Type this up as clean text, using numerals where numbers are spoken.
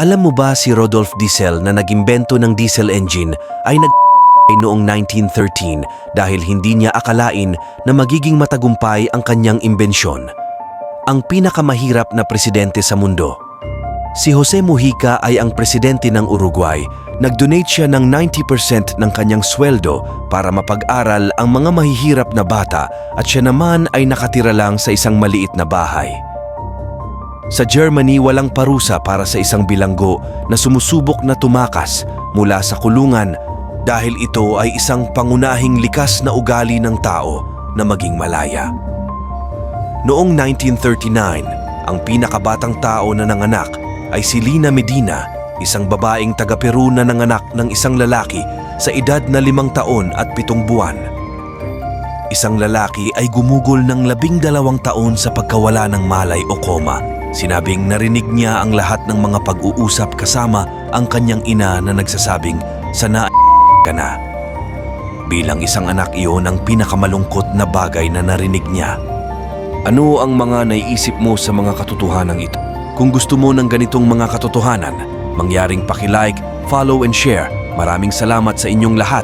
Alam mo ba si Rodolphe Diesel na nagimbento ng diesel engine ay noong 1913 dahil hindi niya akalain na magiging matagumpay ang kanyang imbensyon. Ang pinakamahirap na presidente sa mundo. Si Jose Mujica ay ang presidente ng Uruguay. Nag-donate siya ng 90% ng kanyang sweldo para mapag-aral ang mga mahihirap na bata at siya naman ay nakatira lang sa isang maliit na bahay. Sa Germany, walang parusa para sa isang bilanggo na sumusubok na tumakas mula sa kulungan dahil ito ay isang pangunahing likas na ugali ng tao na maging malaya. Noong 1939, ang pinakabatang tao na nanganak ay si Lina Medina, isang babaeng taga-Peru na nanganak ng isang lalaki sa edad na 5 taon at 7 buwan. Isang lalaki ay gumugol ng 12 taon sa pagkawala ng malay o koma. Sinabing narinig niya ang lahat ng mga pag-uusap kasama ang kanyang ina na nagsasabing, "Sana ka na." Bilang isang anak, iyon ang pinakamalungkot na bagay na narinig niya. Ano ang mga naiisip mo sa mga katotohanan ito? Kung gusto mo ng ganitong mga katotohanan, mangyaring paki-like, follow and share. Maraming salamat sa inyong lahat.